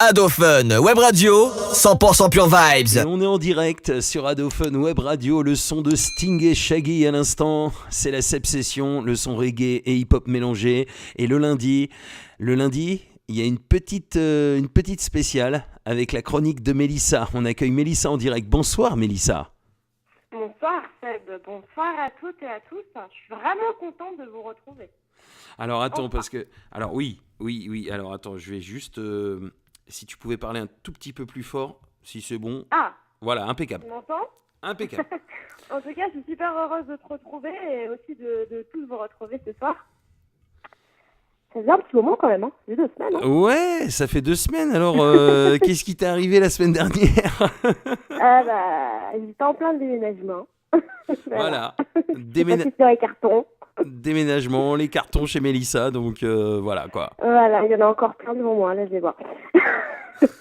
Adofun Web Radio, 100% pure vibes. Et on est en direct sur Adofun Web Radio, le son de Sting et Shaggy à l'instant. C'est la Seb Session, le son reggae et hip-hop mélangé. Et le lundi, il y a une petite spéciale avec la chronique de Mélissa. On accueille Mélissa en direct. Bonsoir Mélissa. Bonsoir Seb, bonsoir à toutes et à tous. Je suis vraiment contente de vous retrouver. Alors attends, parce que... Alors oui. Alors attends, je vais juste... si tu pouvais parler un tout petit peu plus fort, si c'est bon. Ah, voilà, impeccable. tu m'entends? Impeccable. En tout cas, je suis super heureuse de te retrouver et aussi de tous vous retrouver ce soir. Ça faisait un petit moment quand même, hein. Ça fait 2 semaines. Hein. Ouais, ça fait 2 semaines. Alors, qu'est-ce qui t'est arrivé la semaine dernière? Ah bah, j'étais en plein déménagement. Voilà. J'étais sur les cartons. Déménagement, les cartons chez Mélissa, donc voilà quoi. Voilà, il y en a encore plein devant moi, là je vais voir.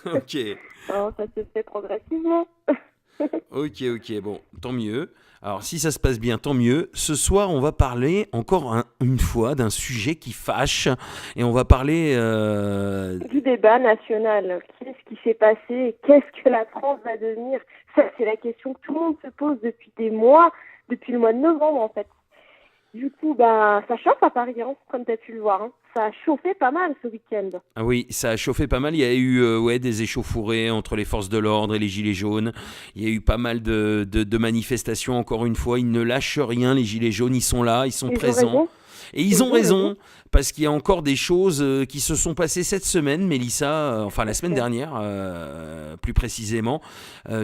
Ok. Oh, ça se fait progressivement. Ok, bon, tant mieux. Alors si ça se passe bien, tant mieux. Ce soir, on va parler encore une fois d'un sujet qui fâche. Et on va parler... Du débat national. Qu'est-ce qui s'est passé? Qu'est-ce que la France va devenir? Ça, c'est la question que tout le monde se pose depuis des mois, depuis le mois de novembre en fait. Du coup, bah, ça chauffe à Paris, hein, comme tu as pu le voir. Hein. Ça a chauffé pas mal ce week-end. Ah oui, ça a chauffé pas mal. Il y a eu des échauffourées entre les forces de l'ordre et les gilets jaunes. Il y a eu pas mal de manifestations. Encore une fois, ils ne lâchent rien, les gilets jaunes. Ils sont là, ils sont présents. Et ils ont raison, parce qu'il y a encore des choses qui se sont passées cette semaine, Mélissa, enfin la semaine dernière, plus précisément.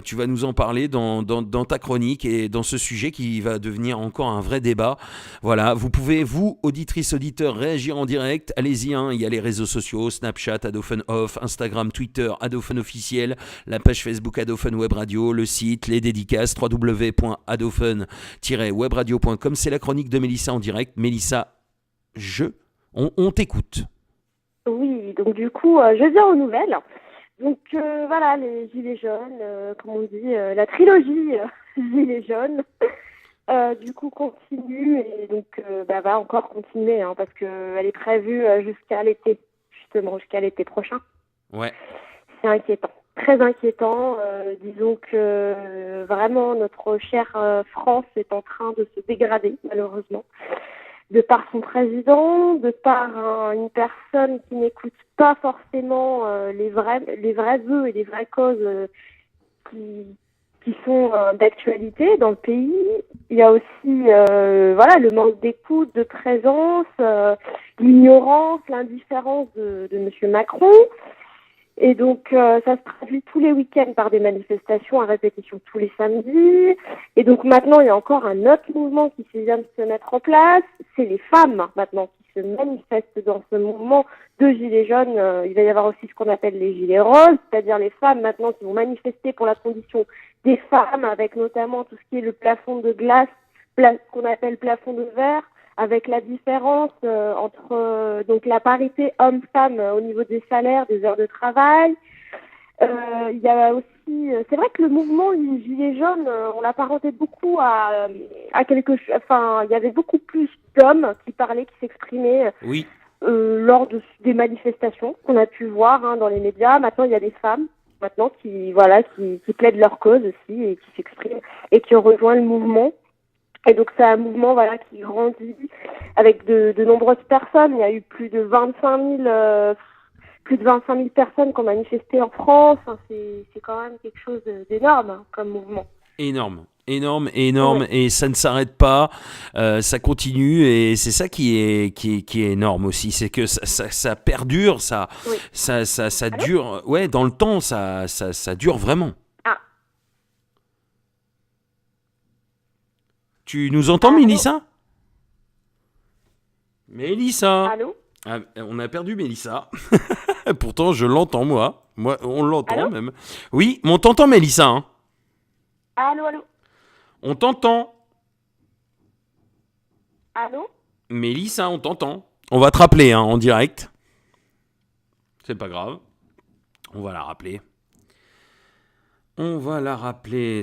Tu vas nous en parler dans ta chronique et dans ce sujet qui va devenir encore un vrai débat. Voilà, vous pouvez, vous, auditrices, auditeurs, réagir en direct. Allez-y, hein, il y a les réseaux sociaux, Snapchat, Adofun Off, Instagram, Twitter, Adofun Officiel, la page Facebook Adofun Web Radio, le site, les dédicaces, www.adofun-webradio.com. C'est la chronique de Mélissa en direct. Mélissa, on t'écoute. Oui, donc du coup, je viens aux nouvelles. Donc voilà, les gilets jaunes, comme on dit, la trilogie gilets jaunes, du coup continue et donc va encore continuer hein, parce qu'elle est prévue jusqu'à l'été, justement jusqu'à l'été prochain. Ouais. C'est inquiétant, très inquiétant. Disons que vraiment notre chère France est en train de se dégrader malheureusement. De par son président, de par une personne qui n'écoute pas forcément les vrais vœux et les vraies causes qui sont d'actualité dans le pays. Il y a aussi le manque d'écoute, de présence, l'ignorance, l'indifférence de M. Macron. Et donc, ça se traduit tous les week-ends par des manifestations à répétition tous les samedis. Et donc, maintenant, il y a encore un autre mouvement qui vient de se mettre en place. C'est les femmes, maintenant, qui se manifestent dans ce mouvement de gilets jaunes. Il va y avoir aussi ce qu'on appelle les gilets roses, c'est-à-dire les femmes, maintenant, qui vont manifester pour la condition des femmes, avec notamment tout ce qui est le plafond de glace, qu'on appelle plafond de verre, avec la différence entre donc la parité homme-femme au niveau des salaires, des heures de travail. Il y a aussi, c'est vrai que le mouvement des Gilets jaunes, on l'apparentait beaucoup à quelque chose. Enfin, il y avait beaucoup plus d'hommes qui parlaient, qui s'exprimaient Oui. Lors des manifestations qu'on a pu voir hein, dans les médias. Maintenant, il y a des femmes maintenant qui plaident leur cause aussi et qui s'expriment et qui ont rejoint le mouvement. Et donc c'est un mouvement qui grandit avec de nombreuses personnes. Il y a eu plus de 25 000 personnes qui ont manifesté en France. Enfin, c'est quand même quelque chose d'énorme hein, comme mouvement. Énorme, Ouais. et ça ne s'arrête pas, ça continue et c'est ça qui est énorme aussi, c'est que ça perdure, ça dure, ouais, dans le temps, ça dure vraiment. Ah. Tu nous entends, Allô? Mélissa? Mélissa? Allô? Ah, on a perdu Mélissa. Pourtant, je l'entends, moi. Moi, on l'entend Allô? même. Oui, mais on t'entend, Mélissa. Hein. Allô? On t'entend. Allô? Mélissa, on t'entend. On va te rappeler hein, en direct. C'est pas grave. On va la rappeler.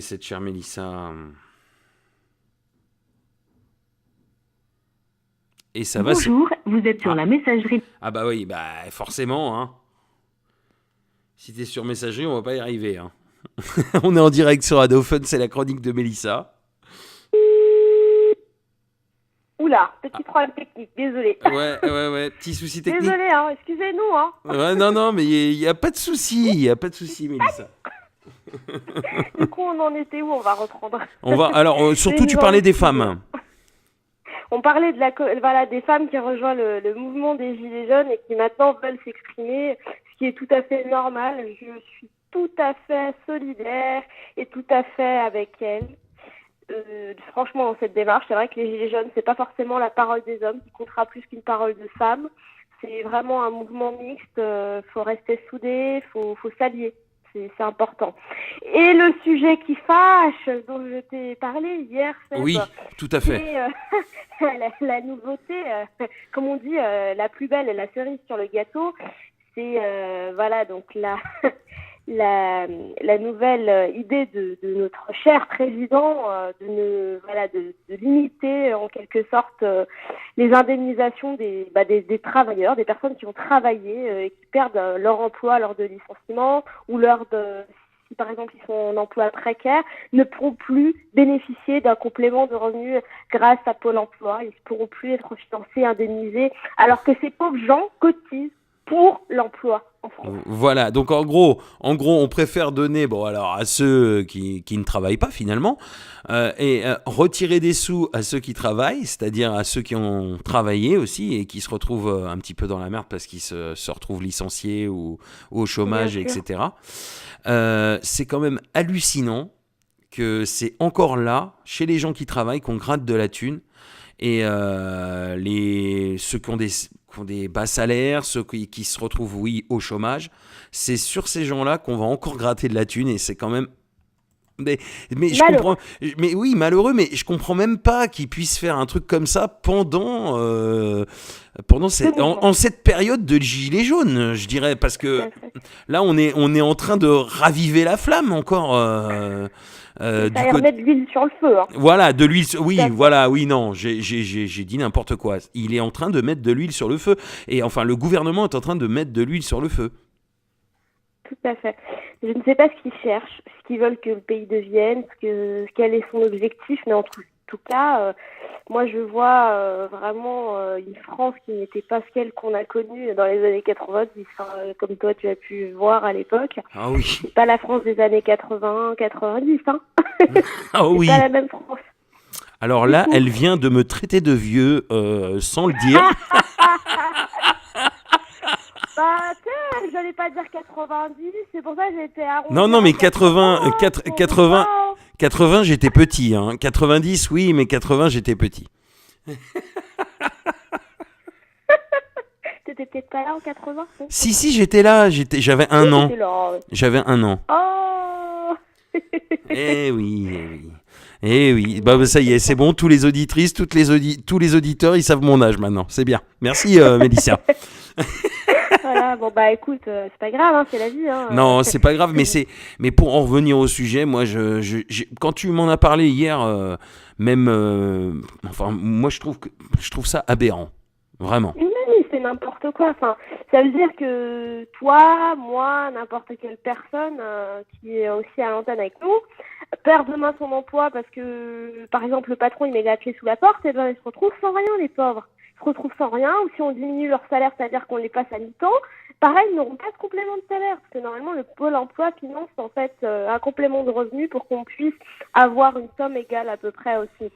Cette chère Mélissa. Et ça Bonjour, vous êtes sur la messagerie. Ah bah oui, bah forcément, hein. Si t'es sur messagerie, on va pas y arriver. Hein. On est en direct sur Radio Fun, c'est la chronique de Mélissa. Oula, petit problème technique, désolé. Ouais, petit souci technique. Désolé, hein, excusez-nous. Hein. Ouais, non, mais il y a pas de souci, Mélissa. Du coup, on en était où? On va reprendre. Alors, surtout, tu parlais des femmes. On parlait des femmes qui rejoignent le mouvement des Gilets jaunes et qui maintenant veulent s'exprimer, ce qui est tout à fait normal. Je suis tout à fait solidaire et tout à fait avec elles. Franchement, dans cette démarche, c'est vrai que les Gilets jaunes, c'est pas forcément la parole des hommes qui comptera plus qu'une parole de femmes. C'est vraiment un mouvement mixte. Faut rester soudés, faut s'allier. C'est important. Et le sujet qui fâche, dont je t'ai parlé hier, oui, tout à fait. La nouveauté, comme on dit, la plus belle et la cerise sur le gâteau, c'est donc la nouvelle idée de notre cher président de limiter en quelque sorte les indemnisations des travailleurs, des personnes qui ont travaillé et qui perdent leur emploi lors de licenciement ou si par exemple ils sont en emploi précaire, ne pourront plus bénéficier d'un complément de revenus grâce à Pôle emploi. Ils ne pourront plus être financés, indemnisés, alors que ces pauvres gens cotisent pour l'emploi en France. Voilà, donc en gros, on préfère donner à ceux qui ne travaillent pas finalement et retirer des sous à ceux qui travaillent, c'est-à-dire à ceux qui ont travaillé aussi et qui se retrouvent un petit peu dans la merde parce qu'ils se retrouvent licenciés ou au chômage, etc. C'est quand même hallucinant que c'est encore là, chez les gens qui travaillent, qu'on gratte de la thune. Et ceux qui ont des bas salaires, ceux qui se retrouvent, au chômage, c'est sur ces gens-là qu'on va encore gratter de la thune et c'est quand même... Mais je comprends, mais oui, malheureux, mais je comprends même pas qu'ils puissent faire un truc comme ça pendant cette période de gilets jaunes, je dirais, parce que là on est en train de raviver la flamme encore. Mettre de l'huile sur le feu. Hein. Voilà, de l'huile. Non, j'ai dit n'importe quoi. Il est en train de mettre de l'huile sur le feu, et enfin le gouvernement est en train de mettre de l'huile sur le feu. Tout à fait. Je ne sais pas ce qu'ils cherchent, ce qu'ils veulent que le pays devienne, quel est son objectif, mais en tout cas, moi je vois vraiment une France qui n'était pas celle qu'on a connue dans les années 90, comme toi tu as pu voir à l'époque. Ah oui. C'est pas la France des années 80, 90, hein. Ah oui. C'est pas la même France. Alors là, elle vient de me traiter de vieux sans le dire. J'allais pas dire 90, c'est pour ça que j'étais arrondi. Non, mais 80, j'étais petit. Hein. 90, oui, mais 80, j'étais petit. T'étais peut-être pas là en 80 ? Si, j'étais là. J'avais un an. J'avais un an. Oh. Eh oui. Ça y est, c'est bon. Tous les auditrices, tous les auditeurs, ils savent mon âge maintenant. C'est bien. Merci, Mélissa. Voilà, écoute, c'est pas grave, hein, c'est la vie. Hein. Non, c'est pas grave, mais pour en revenir au sujet, moi, quand tu m'en as parlé hier, moi, je trouve ça aberrant, vraiment. Oui, c'est n'importe quoi. Enfin, ça veut dire que toi, moi, n'importe quelle personne qui est aussi à l'antenne avec nous, perd demain son emploi parce que, par exemple, le patron, il met la clé sous la porte, et ils se retrouvent sans rien, les pauvres. Se retrouvent sans rien, ou si on diminue leur salaire, c'est-à-dire qu'on les passe à mi-temps, pareil, ils n'auront pas de complément de salaire, parce que normalement le Pôle emploi finance en fait un complément de revenu pour qu'on puisse avoir une somme égale à peu près au SMIC.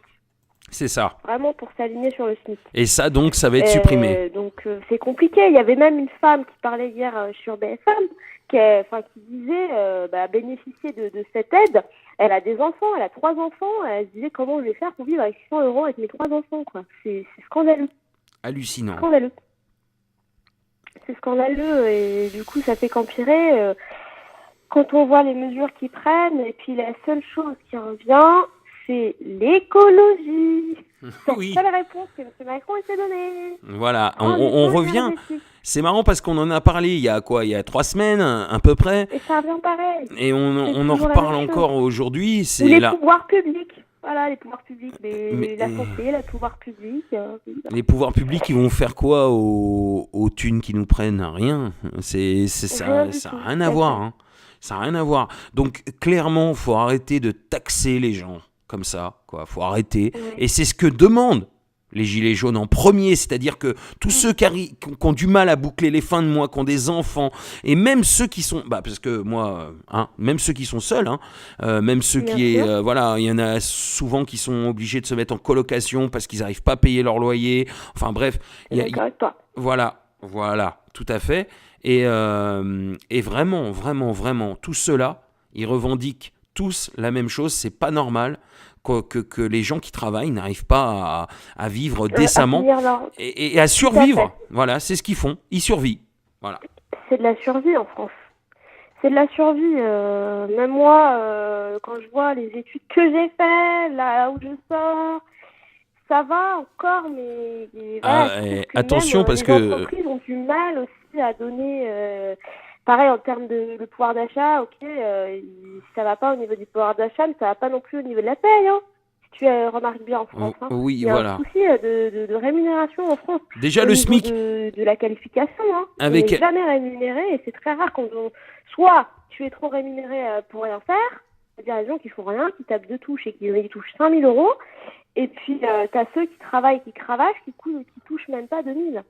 C'est ça. Vraiment pour s'aligner sur le SMIC. Et ça, donc, ça va être supprimé. Donc c'est compliqué. Il y avait même une femme qui parlait hier sur BFM, qui disait bénéficier de cette aide. Elle a des enfants, elle a 3 enfants, elle se disait comment je vais faire pour vivre avec 600 € avec mes 3 enfants, quoi. C'est scandaleux. Hallucinant. Scandaleux. C'est scandaleux et du coup ça fait qu'empirer quand on voit les mesures qu'ils prennent et puis la seule chose qui revient c'est l'écologie. Oui. C'est la réponse que M. Macron s'est donnée. Voilà, on revient. C'est marrant parce qu'on en a parlé il y a 3 semaines à peu près. Et ça revient pareil. Et on en reparle encore aujourd'hui. Les pouvoirs publics. Voilà, les pouvoirs publics, la santé, le pouvoir public. Les pouvoirs publics, ils vont faire quoi aux thunes qui nous prennent? Rien. Ça n'a rien à voir. Hein. Ça n'a rien à voir. Donc, clairement, il faut arrêter de taxer les gens comme ça. Il faut arrêter. Ouais. Et c'est ce que demandent les gilets jaunes en premier, c'est-à-dire que tous ceux qui ont du mal à boucler les fins de mois, qui ont des enfants, et même ceux qui sont, parce que moi, même ceux qui sont seuls, même ceux voilà, il y en a souvent qui sont obligés de se mettre en colocation parce qu'ils n'arrivent pas à payer leur loyer. Enfin bref, voilà, tout à fait. Et vraiment, vraiment, vraiment, tous ceux-là, ils revendiquent tous la même chose. C'est pas normal que les gens qui travaillent n'arrivent pas à vivre décemment et à survivre. Voilà, c'est ce qu'ils font. Ils survivent. Voilà. C'est de la survie en France. C'est de la survie. Même moi, quand je vois les études que j'ai faites, là où je sors, ça va encore, mais attention même, parce les que entreprises ont du mal aussi à donner. Pareil, en termes de pouvoir d'achat, ça va pas au niveau du pouvoir d'achat, mais ça va pas non plus au niveau de la paye. Hein, si tu remarques bien en France. Hein. Oui, il y a un souci de rémunération en France. Déjà, le SMIC. De la qualification. Hein. On n'est jamais rémunéré et c'est très rare quand soit tu es trop rémunéré pour rien faire, c'est-à-dire les gens qui font rien, qui tapent deux touches et qui touchent 5 000 €. Et puis, tu as ceux qui travaillent, qui cravachent, qui touchent même pas 2 000.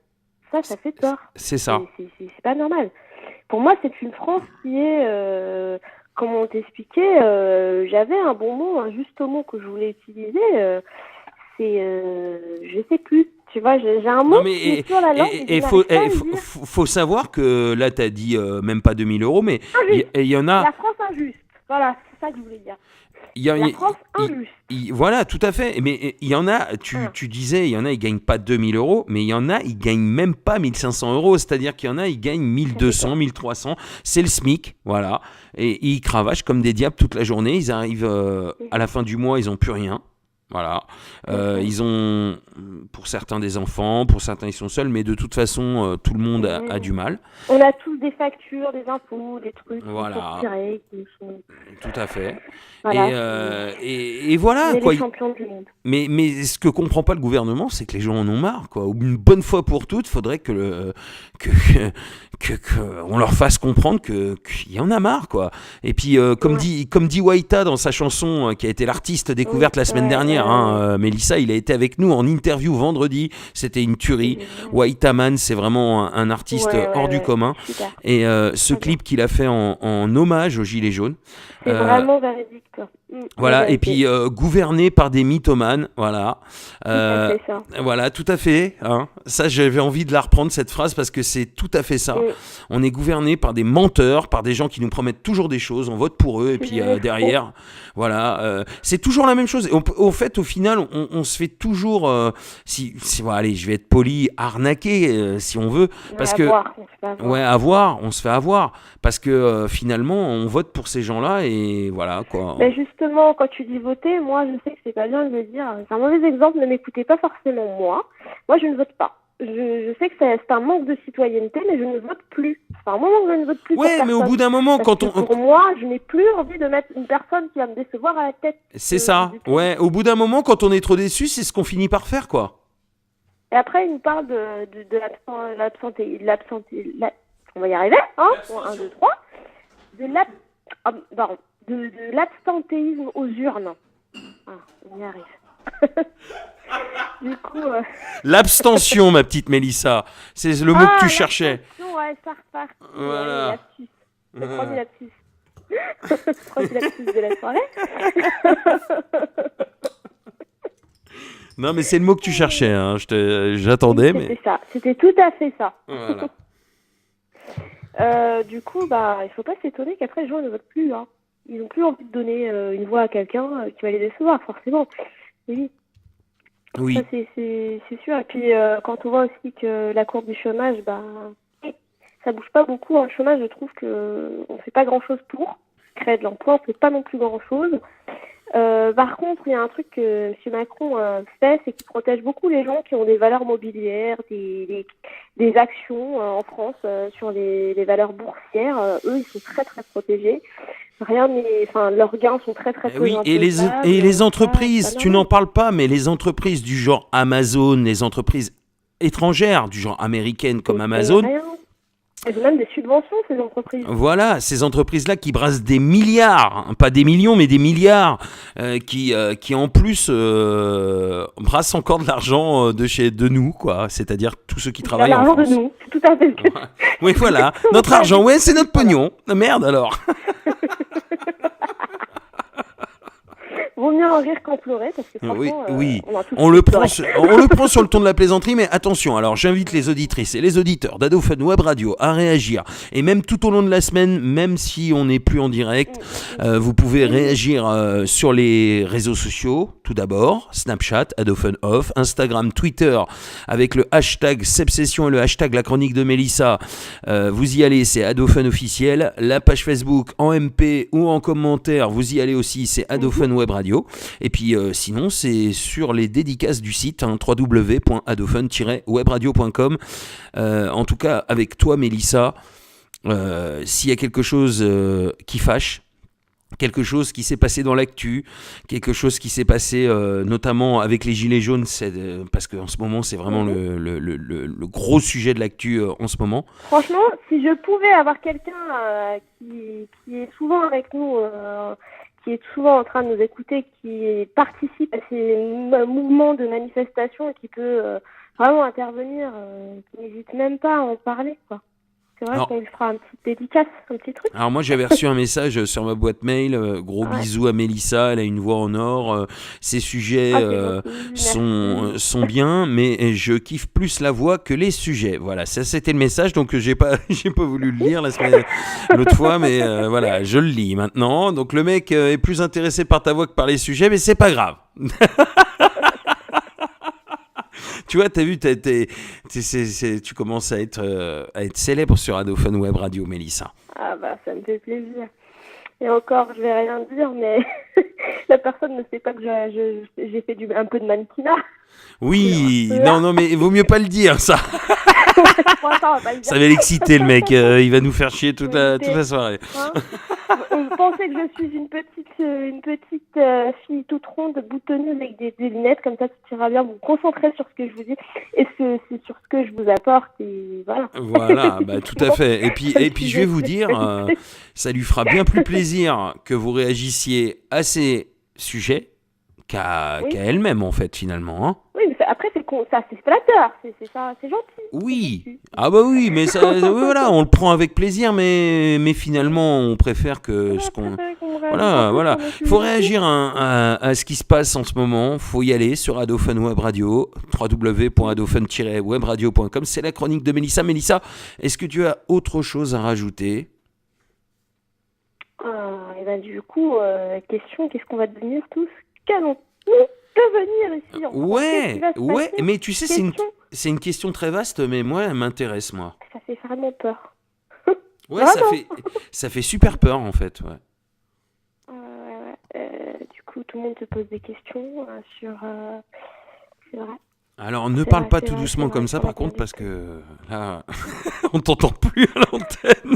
Ça fait peur. C'est ça. C'est pas normal. Pour moi, c'est une France qui est, comme on t'expliquait, j'avais un bon mot, un juste mot que je voulais utiliser, je sais plus. Tu vois, j'ai un mot qui est sur la langue. Et faut savoir que là, tu as dit même pas 2 000 €, mais il y en a... La France injuste. Voilà, c'est ça que je voulais dire. La France injuste. Voilà, tout à fait. Mais il y en a, tu disais, il y en a, ils gagnent pas 2 000 €, mais il y en a, ils gagnent même pas 1 500 €. C'est-à-dire qu'il y en a, ils gagnent 1 200, 1 300. C'est le SMIC, voilà. Et ils cravachent comme des diables toute la journée. Ils arrivent à la fin du mois, ils n'ont plus rien. Voilà. Ils ont, pour certains, des enfants, pour certains, ils sont seuls, mais de toute façon, tout le monde a du mal. On a tous des factures, des impôts, des trucs voilà. qui sont... Tout à fait. Voilà, et voilà. On est quoi. les champions du monde. Mais ce que comprend pas le gouvernement, c'est que les gens en ont marre. Quoi. Une bonne fois pour toutes, il faudrait que on leur fasse comprendre qu'il y en a marre. Quoi. Et puis, comme dit Wayta dans sa chanson, qui a été l'artiste découverte la semaine dernière, Mélissa, il a été avec nous en interview vendredi. C'était une tuerie. Wayta Man, c'est vraiment un artiste hors du commun. Super. Et ce clip qu'il a fait en hommage aux Gilets jaunes. C'est vraiment véridique. Voilà, et puis gouverné par des mythomanes, voilà. Voilà, tout à fait. Hein. Ça, j'avais envie de la reprendre, cette phrase, parce que c'est tout à fait ça. On est gouverné par des menteurs, par des gens qui nous promettent toujours des choses, on vote pour eux, et puis derrière, voilà, c'est toujours la même chose. En fait, au final, on se fait toujours, bon, allez, je vais être poli, arnaquer, si on veut, parce que... on se fait avoir, parce que finalement, on vote pour ces gens-là, et voilà, quoi. Mais justement, quand tu dis voter, moi, je sais que c'est pas bien de le dire. C'est un mauvais exemple, ne m'écoutez pas forcément moi. Moi, je ne vote pas. Je sais que c'est un manque de citoyenneté, mais je ne vote plus. C'est un moment que je ne vote plus. Ouais, mais au bout d'un moment, pour moi, je n'ai plus envie de mettre une personne qui va me décevoir à la tête. C'est ça. Ouais, au bout d'un moment, quand on est trop déçu, c'est ce qu'on finit par faire, quoi. Et après, il nous parle de l'absenté. On va y arriver, hein. 1, 2, 3. De l'absentéisme aux urnes. On y arrive. Du coup... L'abstention, ma petite Mélissa. C'est le mot que tu cherchais. Ouais, ça repart. Voilà. Le premier lapsus. Le premier lapsus de la soirée. Non, mais c'est le mot que tu cherchais. Hein. J'attendais, mais... C'était ça. C'était tout à fait ça. Voilà. Du coup, il faut pas s'étonner qu'après les gens ne votent plus. Hein. Ils n'ont plus envie de donner une voix à quelqu'un qui va les décevoir, forcément. Oui. Ça, c'est sûr. Et puis, quand on voit aussi que la courbe du chômage, ça bouge pas beaucoup. Le chômage, je trouve qu'on fait pas grand-chose pour créer de l'emploi. On fait pas non plus grand-chose. Par contre, il y a un truc que M. Macron fait, c'est qu'il protège beaucoup les gens qui ont des valeurs mobilières, des actions en France sur les valeurs boursières. Eux, ils sont très très protégés. Rien n'est, enfin, leurs gains sont très très peu Oui, et imposables, les ça, entreprises, c'est pas tu n'en normal. parles pas, mais les entreprises du genre Amazon, les entreprises étrangères du genre américaines comme Ils payent Amazon, rien. Elles ont même des subventions, ces entreprises. voilà, ces entreprises-là qui brassent des milliards, hein, pas des millions, mais des milliards, qui en plus brassent encore de l'argent de nous, quoi. C'est-à-dire tous ceux qui C'est travaillent en l'argent de France. nous, c'est tout à fait. Oui, voilà, notre Voilà. argent, ouais, c'est notre pognon. Ah, merde alors. Vaut mieux en rire qu'en pleurer, parce que Oui, franchement, oui. on a tous On le pleuré. prend sur le ton de la plaisanterie, mais attention. Alors, j'invite les auditrices et les auditeurs d'Adofun Web Radio à réagir. Et même tout au long de la semaine, même si on n'est plus en direct, vous pouvez réagir sur les réseaux sociaux, tout d'abord. Snapchat, Adofun Off, Instagram, Twitter, avec le hashtag Sebsession et le hashtag La Chronique de Mélissa. Vous y allez, c'est Adofun officiel. La page Facebook en MP ou en commentaire, vous y allez aussi, c'est Adofun Web Radio. Et puis sinon, c'est sur les dédicaces du site, hein, www.adofun-webradio.com. En tout cas, avec toi, Mélissa, s'il y a quelque chose qui fâche, quelque chose qui s'est passé dans l'actu, quelque chose qui s'est passé notamment avec les Gilets jaunes, parce qu'en ce moment, c'est vraiment le gros sujet de l'actu en ce moment. Franchement, si je pouvais avoir quelqu'un qui est souvent avec nous, qui est souvent en train de nous écouter, qui participe à ces mouvements de manifestation et qui peut vraiment intervenir, qui n'hésite même pas à en parler, quoi. C'est vrai Alors- qu'on lui fera un petit dédicace, un petit truc. Alors moi j'avais reçu un message sur ma boîte mail, gros Ouais. bisous à Mélissa, elle a une voix en or, ses sujets Ah, c'est gentil, sont bien, mais je kiffe plus la voix que les sujets. Voilà, ça c'était le message, donc j'ai pas voulu le lire l'autre fois, mais voilà, je le lis maintenant. Donc le mec est plus intéressé par ta voix que par les sujets, mais c'est pas grave. Tu vois, t'as vu, tu commences à être célèbre sur Adofun Web Radio, Mélissa. Ah bah ça me fait plaisir. Et encore, je vais rien dire, mais la personne ne sait pas que j'ai fait un peu de mannequinat. Oui, non, mais il vaut mieux pas le dire, ça. Pour l'instant, on va pas le dire. Ça va l'exciter, le mec. Il va nous faire chier toute la soirée. Hein, on pensait que je suis une petite fille toute ronde, boutonneuse avec des lunettes, comme ça tu iras bien vous concentrer sur ce que je vous dis et c'est sur ce que je vous apporte et voilà. Voilà, bah, tout à fait. Et puis je vais vous dire, ça lui fera bien plus plaisir que vous réagissiez à ces sujets qu'à elle-même, en fait, finalement. Hein. Oui, mais après ça c'est flatteur, c'est ça, c'est gentil. Oui, ah bah oui, mais ça, oui, voilà, on le prend avec plaisir, mais finalement, on préfère que ce qu'on... Voilà. Faut réagir à ce qui se passe en ce moment. Faut y aller sur Adofun Web Radio, www.adofun-webradio.com. C'est la chronique de Mélissa. Mélissa, est-ce que tu as autre chose à rajouter? Et ben du coup, question, qu'est-ce qu'on va devenir tous? Qu'allons-nous devenir ici en France? Qu'est-ce qui va se Ouais, passer? mais tu sais, c'est une question très vaste, mais moi, elle m'intéresse, moi. Ça fait vraiment peur. Ouais, Vraiment ça fait super peur, en fait, ouais. Du coup, tout le monde se pose des questions sur... c'est vrai. Alors, ne C'est parle vrai, pas c'est tout vrai, doucement c'est comme vrai, ça, c'est par vrai, contre, c'est parce que là, on t'entend plus à l'antenne.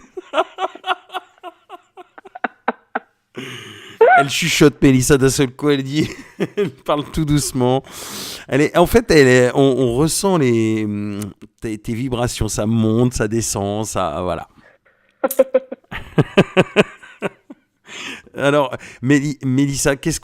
Elle chuchote, Mélissa, d'un seul coup, elle dit, elle parle tout doucement. On ressent tes vibrations, ça monte, ça descend, ça, voilà. Alors, Mélissa, qu'est-ce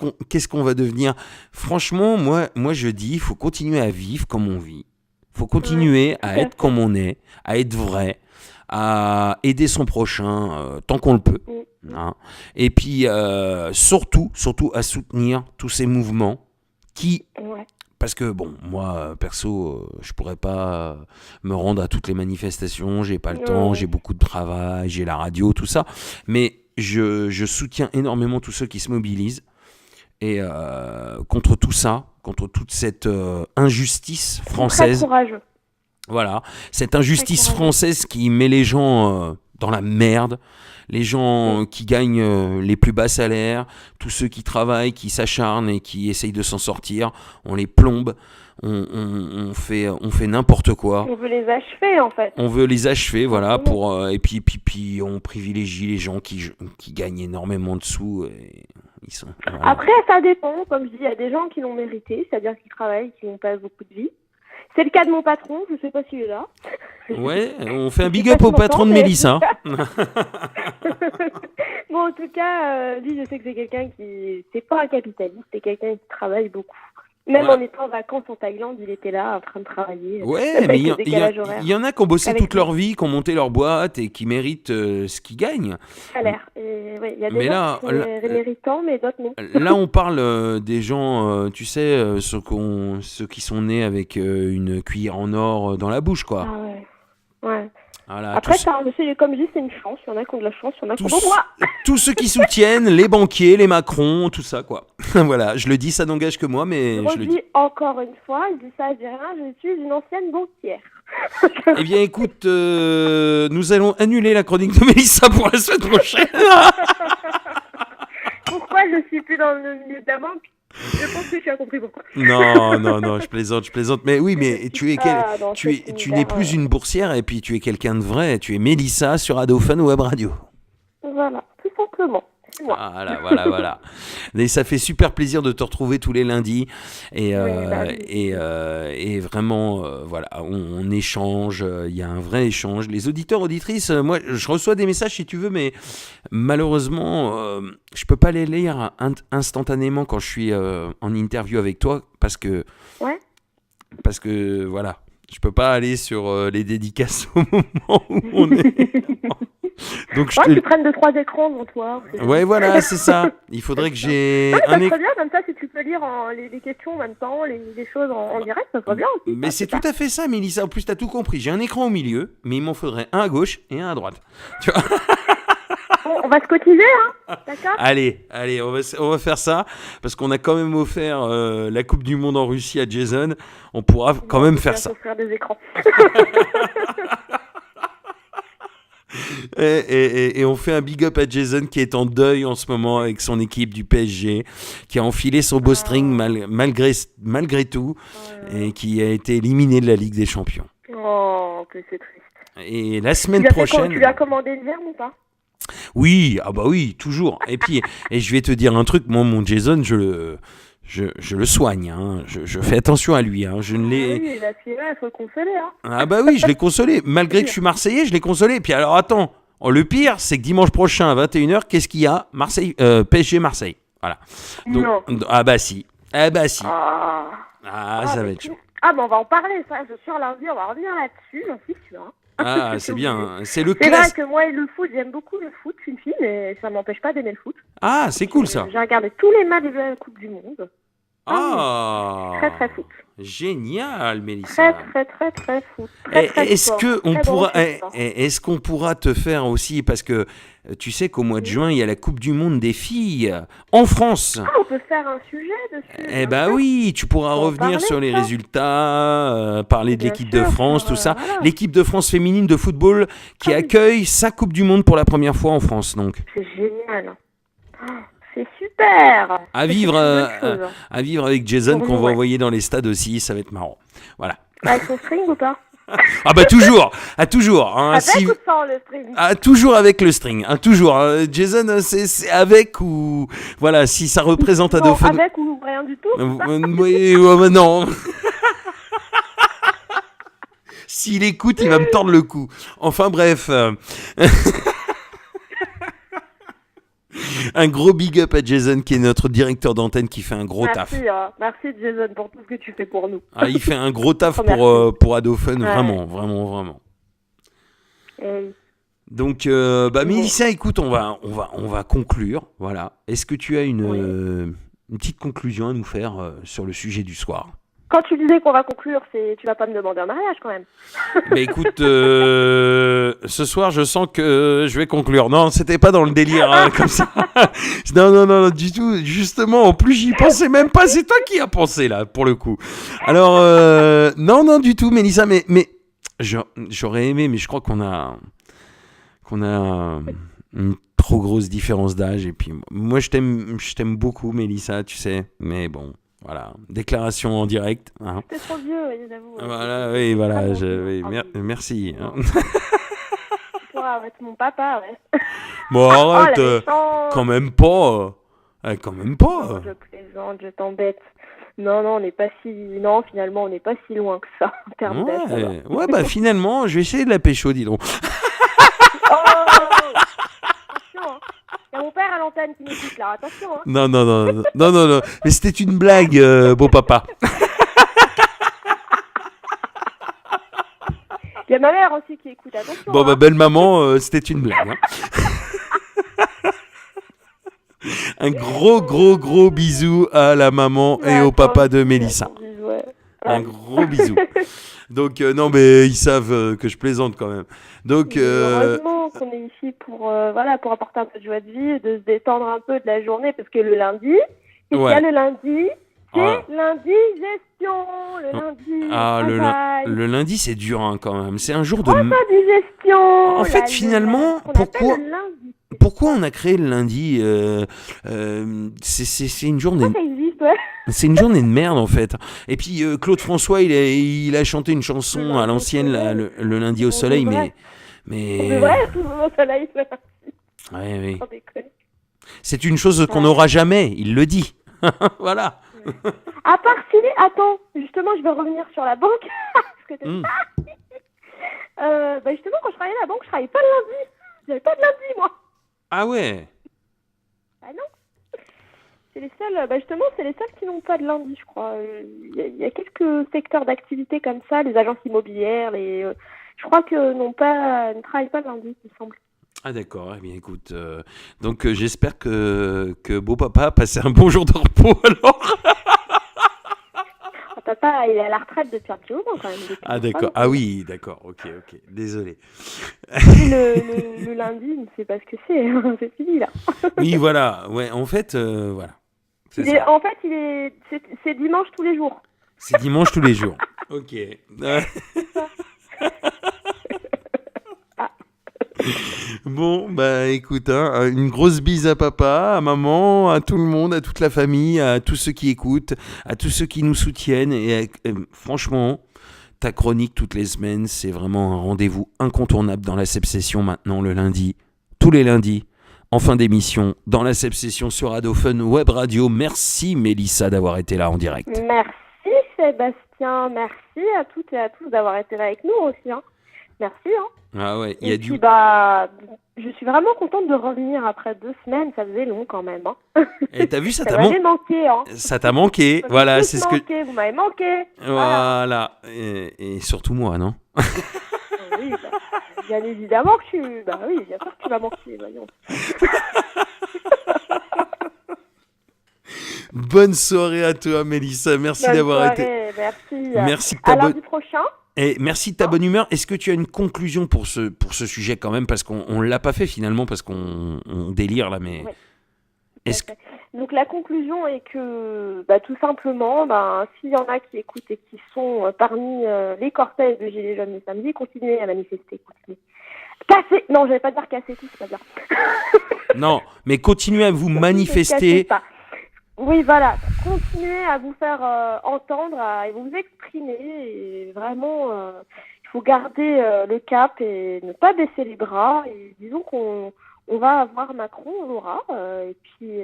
qu'on va devenir? Franchement, moi, je dis, il faut continuer à vivre comme on vit. Il faut continuer à être comme on est, à être vrai, à aider son prochain tant qu'on le peut. Hein. Et puis, surtout à soutenir tous ces mouvements qui... Parce que, bon, moi, perso, je pourrais pas me rendre à toutes les manifestations, j'ai pas le temps, j'ai beaucoup de travail, j'ai la radio, tout ça. Mais je soutiens énormément tous ceux qui se mobilisent. Et contre tout ça, contre toute cette injustice française. Très courageux. Voilà, cette injustice française qui met les gens dans la merde, les gens qui gagnent les plus bas salaires, tous ceux qui travaillent, qui s'acharnent et qui essayent de s'en sortir, on les plombe, on fait n'importe quoi. On veut les achever, en fait. On veut les achever, voilà, et puis on privilégie les gens qui gagnent énormément de sous. Et ils sont, voilà. Après, ça dépend. Comme je dis, il y a des gens qui l'ont mérité, c'est-à-dire qui travaillent, qui n'ont pas beaucoup de vie. C'est le cas de mon patron, je ne sais pas s'il est là. Ouais, on fait un big up au patron de Mélissa. Bon, en tout cas, lui, je sais que c'est quelqu'un c'est pas un capitaliste, c'est quelqu'un qui travaille beaucoup. Même en étant en vacances en Thaïlande, il était là en train de travailler. Ouais, mais il y en a qui ont bossé toute leur vie, qui ont monté leur boîte et qui méritent ce qu'ils gagnent. Salaire. Il y a des gens qui sont méritants, mais d'autres non. Là, on parle des gens, tu sais, ceux qui sont nés avec une cuillère en or dans la bouche, quoi. Ah ouais. Ouais. Voilà, après, comme je dis, c'est une chance. Il y en a qui ont de la chance, il y en a qui ont de moi. Tous ceux qui soutiennent, les banquiers, les Macron, tout ça, quoi. Voilà, je le dis, ça n'engage que moi, mais je le dis. Encore une fois, je dis ça, je dis rien, je suis une ancienne banquière. Eh bien, écoute, nous allons annuler la chronique de Mélissa pour la semaine prochaine. Pourquoi je suis plus dans le milieu de la banque? Je pense que tu as compris pourquoi. Non, je plaisante. Mais oui, mais tu n'es plus une boursière et puis tu es quelqu'un de vrai. Tu es Mélissa sur Adofun Web Radio. Voilà, tout simplement. Voilà. Et ça fait super plaisir de te retrouver tous les lundis et vraiment voilà, on échange, il y a un vrai échange. Les auditeurs, auditrices, moi je reçois des messages si tu veux, mais malheureusement je peux pas les lire instantanément quand je suis en interview avec toi parce que voilà, je peux pas aller sur les dédicaces au moment où on est. Donc tu prennes 2-3 écrans devant toi. Ouais, voilà, c'est ça. Il faudrait que j'ai ça serait bien, comme ça, si tu peux lire les questions en même temps, les choses en direct, ça serait bien aussi. Mais c'est tout à fait ça, Mélissa. En plus, t'as tout compris. J'ai un écran au milieu, mais il m'en faudrait un à gauche et un à droite. Tu vois. Bon, on va se cotiser, hein. D'accord ? Allez, on va faire ça, parce qu'on a quand même offert la Coupe du Monde en Russie à Jason. On pourra quand même faire ça. Offrir des écrans. Et on fait un big up à Jason qui est en deuil en ce moment avec son équipe du PSG, qui a enfilé son beau string malgré tout et qui a été éliminé de la Ligue des Champions. Oh, que c'est triste. Et la semaine prochaine... Tu lui as commandé une verre ou pas ? Oui, toujours. Et puis, je vais te dire un truc, moi mon Jason, je le soigne, hein. Je fais attention à lui. Hein. Je ne l'ai... Oui, il faut le consoler. Hein. Ah bah oui, je l'ai consolé. Malgré que je suis Marseillais, je l'ai consolé. Puis alors attends, le pire, c'est que dimanche prochain à 21h, qu'est-ce qu'il y a ? PSG Marseille. Voilà. Donc, ah bah si. Ça va être chaud. Ah bah on va en parler, ça. Sur lundi, on va revenir là-dessus, j'en suis sûr. Ah, c'est bien. C'est le C'est vrai que moi, le foot, j'aime beaucoup le foot, une fille, mais ça m'empêche pas d'aimer le foot. Ah, c'est cool ça. J'ai regardé tous les matchs de la Coupe du Monde. Ah, très foot. Génial, Mélissa. Très foot. Est-ce qu'on pourra te faire aussi, parce que tu sais qu'au mois de juin, il y a la Coupe du Monde des filles en France. Ah, on peut faire un sujet dessus. Eh ben oui, tu pourras revenir sur les résultats, parler de l'équipe de France, tout ça. Voilà. L'équipe de France féminine de football qui accueille sa Coupe du Monde pour la première fois en France, donc. C'est génial. C'est super. À vivre avec Jason qu'on va envoyer dans les stades aussi, ça va être marrant. Voilà. Avec son string ou pas ? Ah bah toujours. Hein, avec ou sans le string ? Ah, toujours avec le string, hein, toujours. Jason, c'est avec ou voilà, si ça représente Adofun. Avec ou rien du tout. Oui, non. S'il écoute, il va me tordre le cou. Enfin bref. Un gros big up à Jason qui est notre directeur d'antenne qui fait un gros taf. Merci Jason pour tout ce que tu fais pour nous. Ah, il fait un gros taf pour Adofun, vraiment. Donc Mélissa, écoute, on va conclure, voilà. Est-ce que tu as une petite conclusion à nous faire sur le sujet du soir ? Quand tu disais qu'on va conclure, tu vas pas me demander un mariage quand même. Mais écoute, ce soir, je sens que je vais conclure. Non, c'était pas dans le délire comme ça. Non, du tout. Justement, en plus, j'y pensais même pas. C'est toi qui as pensé là, pour le coup. Alors, non, du tout, Mélissa. Mais j'aurais aimé, mais je crois qu'on a Une trop grosse différence d'âge. Et puis, moi, je t'aime beaucoup, Mélissa, tu sais. Mais bon, voilà. Déclaration en direct. Hein. T'es trop vieux, j'avoue. Voilà, oui, voilà. Ah, Oui, bon. merci. Hein. Tu pourras être mon papa, ouais. Bon, arrête. la méchante. Quand même pas. Quand même pas. Non, je plaisante, je t'embête. Non, on n'est pas si... Non, finalement, on n'est pas si loin que ça, en termes d'âge. Ouais, bah finalement, je vais essayer de la pécho, dis donc. Oh attention, hein. Il y a mon père à l'antenne qui m'écoute, là. Attention, hein. Non. Mais c'était une blague, beau papa. Il y a ma mère aussi qui écoute, attention. Bon, hein. bah, belle maman, c'était une blague. Hein. Un gros bisou à la maman et au papa de Mélissa. Ouais. Un gros bisou. Donc, non, mais ils savent que je plaisante quand même. Donc, heureusement qu'on est ici pour apporter un peu de joie de vie, de se détendre un peu de la journée, parce que le lundi, qu'est-ce qu'il y a le lundi? C'est l'indigestion, le lundi. Le lundi, c'est dur hein, quand même. C'est un jour de... Indigestion. En fait, finalement, pourquoi on a créé le lundi c'est une journée... Ça existe, ouais. C'est une journée de merde en fait. Et puis Claude François, il a chanté une chanson à l'ancienne le lundi au soleil, mais... C'est vrai, tout le monde au soleil. Oui. C'est une chose qu'on n'aura jamais, il le dit. Voilà. À part si... Attends, justement, je vais revenir sur la banque. Parce que justement, quand je travaillais à la banque, je travaillais pas le lundi. J'avais pas de lundi, moi. Ah ouais. Ah non. C'est les seuls, justement, c'est les seuls qui n'ont pas de lundi, je crois. Il y a quelques secteurs d'activité comme ça, les agences immobilières, je crois que ne travaillent pas le lundi, il me semble. Ah d'accord, eh bien écoute, donc j'espère que beau papa a passé un bon jour de repos alors. Papa, il est à la retraite depuis un petit moment quand même. Ah d'accord, ah oui, d'accord, ok, désolé. Le lundi, il ne sait pas ce que c'est, c'est fini là. Oui, voilà, ouais, en fait, voilà. C'est dimanche tous les jours. C'est dimanche tous les jours, ok. Bon, bah écoute, hein, une grosse bise à papa, à maman, à tout le monde, à toute la famille, à tous ceux qui écoutent, à tous ceux qui nous soutiennent. Et franchement, ta chronique toutes les semaines, c'est vraiment un rendez-vous incontournable dans la Session maintenant, le lundi, tous les lundis, en fin d'émission, dans la Session sur Radiophone Web Radio. Merci Mélissa d'avoir été là en direct. Merci Sébastien, merci à toutes et à tous d'avoir été là avec nous aussi. Hein. Merci. Hein. Ah ouais, je suis vraiment contente de revenir après 2 semaines, ça faisait long quand même. Hein. Et t'as vu, ça t'a manqué. Hein. Ça t'a manqué, voilà, c'est ce que... Vous m'avez manqué. Voilà, et surtout moi, non? Oui, bien évidemment que bien sûr que tu m'as manqué, voyons. Bonne soirée à toi, Mélissa, merci d'avoir été... Merci. À lundi prochain. Et merci de ta bonne humeur. Est-ce que tu as une conclusion pour ce sujet quand même, parce qu'on l'a pas fait finalement, parce qu'on délire là, mais... Oui. Donc la conclusion est que, tout simplement, s'il y en a qui écoutent et qui sont parmi les cortèges de Gilets jaunes le samedi, continuez à manifester, continuez. Casser, non, je vais pas dire casser tout, c'est pas bien. Non, mais continuez à vous manifester. Oui, voilà. Continuez à vous faire entendre, à vous exprimer. Et vraiment, il faut garder le cap et ne pas baisser les bras. Et disons qu'on va avoir Macron, on l'aura. Et puis,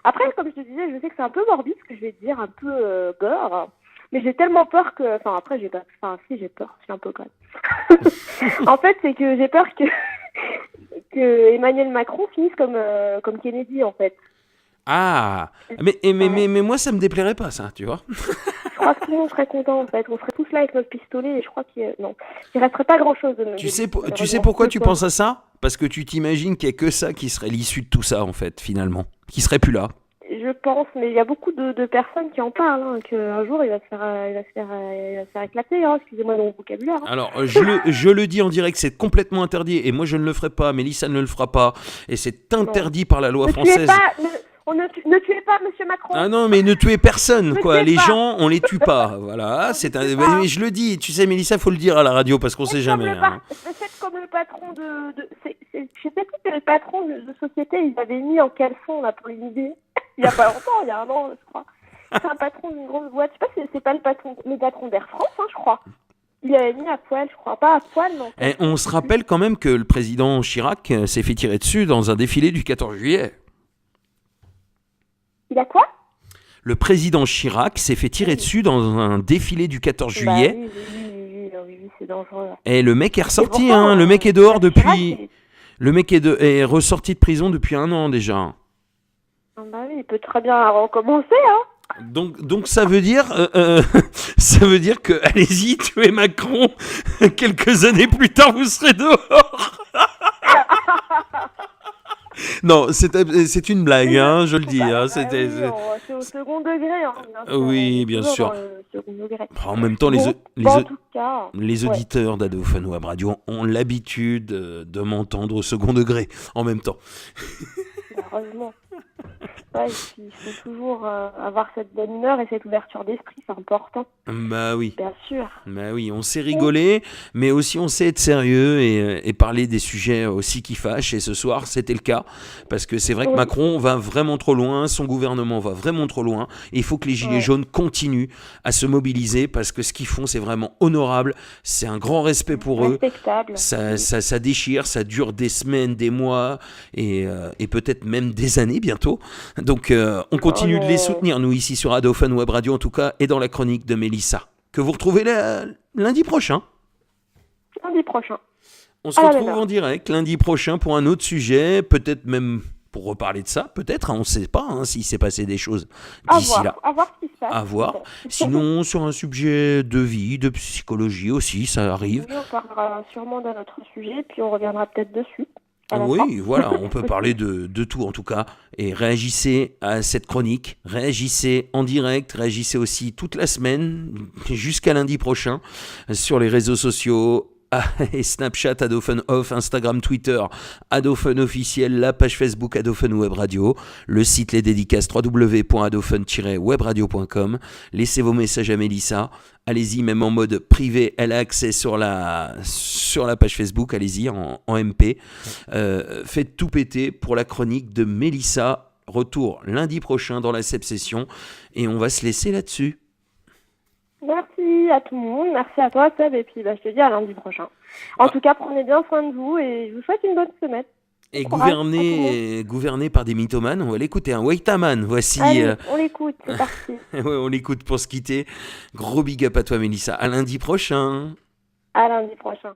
après, comme je te disais, je sais que c'est un peu morbide ce que je vais te dire, un peu gore. Mais j'ai tellement peur que... Enfin, après, j'ai pas... Enfin, si, j'ai peur. C'est un peu grave. En fait, c'est que j'ai peur que Emmanuel Macron finisse comme Kennedy, en fait. Ah, mais moi ça me déplairait pas ça, tu vois. Je crois que tout le monde serait content en fait. On serait tous là avec notre pistolet et je crois qu'il resterait pas grand chose de notre Tu sais pourquoi tu penses à ça? Parce que tu t'imagines qu'il n'y a que ça qui serait l'issue de tout ça en fait, finalement. Qui serait plus là. Je pense, mais il y a beaucoup de personnes qui en parlent, qu'un jour il va se faire éclater, excusez-moi mon vocabulaire. Alors, je le dis en direct, c'est complètement interdit, et moi je ne le ferai pas, Mélissa ne le fera pas, et c'est interdit par la loi française. Ne tuez pas Monsieur Macron. Ah non, mais ne tuez personne, quoi. Les gens, on les tue pas, voilà. Mais je le dis, tu sais, Mélissa, faut le dire à la radio parce qu'on sait jamais. Faites comme le patron je sais plus quel patron de société ils avaient mis en caleçon là pour une idée. Il y a pas longtemps, il y a un an, je crois. C'est un patron d'une grosse boîte. Je sais pas si c'est pas le patron d'Air France, hein, je crois. Il avait mis à poil, je crois. Pas à poil, non. Et on se rappelle quand même que le président Chirac s'est fait tirer dessus dans un défilé du 14 juillet. Il a quoi? Le président Chirac s'est fait tirer dessus dans un défilé du 14 juillet. Oui, c'est dangereux. Et le mec est ressorti, pourtant, le mec est dehors depuis... Chirac, Le mec est ressorti de prison depuis 1 an déjà. il peut très bien recommencer, hein. Donc ça veut dire que allez-y, tuez Macron, quelques années plus tard vous serez dehors. Non, c'est une blague, hein, je le dis. Hein, c'est au second degré, hein, bien sûr. Oui, bien sûr. Second degré. En même temps, En tout cas, les auditeurs d'Adophone Web Radio ont l'habitude de m'entendre au second degré en même temps. Heureusement. Ouais, il faut toujours avoir cette bonne humeur et cette ouverture d'esprit, c'est important. Bah oui. Bien sûr. Bah oui, on sait rigoler, mais aussi on sait être sérieux et parler des sujets aussi qui fâchent. Et ce soir, c'était le cas, parce que c'est vrai que Macron va vraiment trop loin, son gouvernement va vraiment trop loin. Et il faut que les Gilets jaunes continuent à se mobiliser, parce que ce qu'ils font, c'est vraiment honorable. C'est un grand respect pour eux. Respectable. Ça déchire, ça dure des semaines, des mois et peut-être même des années bientôt. Donc on continue de les soutenir, nous, ici sur Adophone Web Radio en tout cas, et dans la chronique de Mélissa, que vous retrouvez lundi prochain. Lundi prochain. On se retrouve en direct lundi prochain pour un autre sujet, peut-être même pour reparler de ça, peut-être, hein, on ne sait pas s'il s'est passé des choses d'ici là. À voir ce qui se passe. À voir. Sinon, sur un sujet de vie, de psychologie aussi, ça arrive. Oui, on parlera sûrement d'un autre sujet, puis on reviendra peut-être dessus. Oui, voilà, on peut parler de tout en tout cas. Et réagissez à cette chronique, réagissez en direct, réagissez aussi toute la semaine, jusqu'à lundi prochain, sur les réseaux sociaux, et Snapchat, Adophone Off, Instagram, Twitter, Adophone Officiel, la page Facebook Adophone Web Radio, le site Les Dédicaces www.adophone-webradio.com. Laissez vos messages à Mélissa. Allez-y, même en mode privé, elle a accès sur la page Facebook, allez-y, en MP. Faites tout péter pour la chronique de Mélissa. Retour lundi prochain dans la Session et on va se laisser là-dessus. Merci à tout le monde, merci à toi Seb, et puis je te dis à lundi prochain. En tout cas, prenez bien soin de vous et je vous souhaite une bonne semaine. Et gouverné par des mythomanes, on va l'écouter, un Waitaman, voici. Allez, on l'écoute, c'est parti. Ouais, on l'écoute pour se quitter. Gros big up à toi Mélissa, à lundi prochain. À lundi prochain.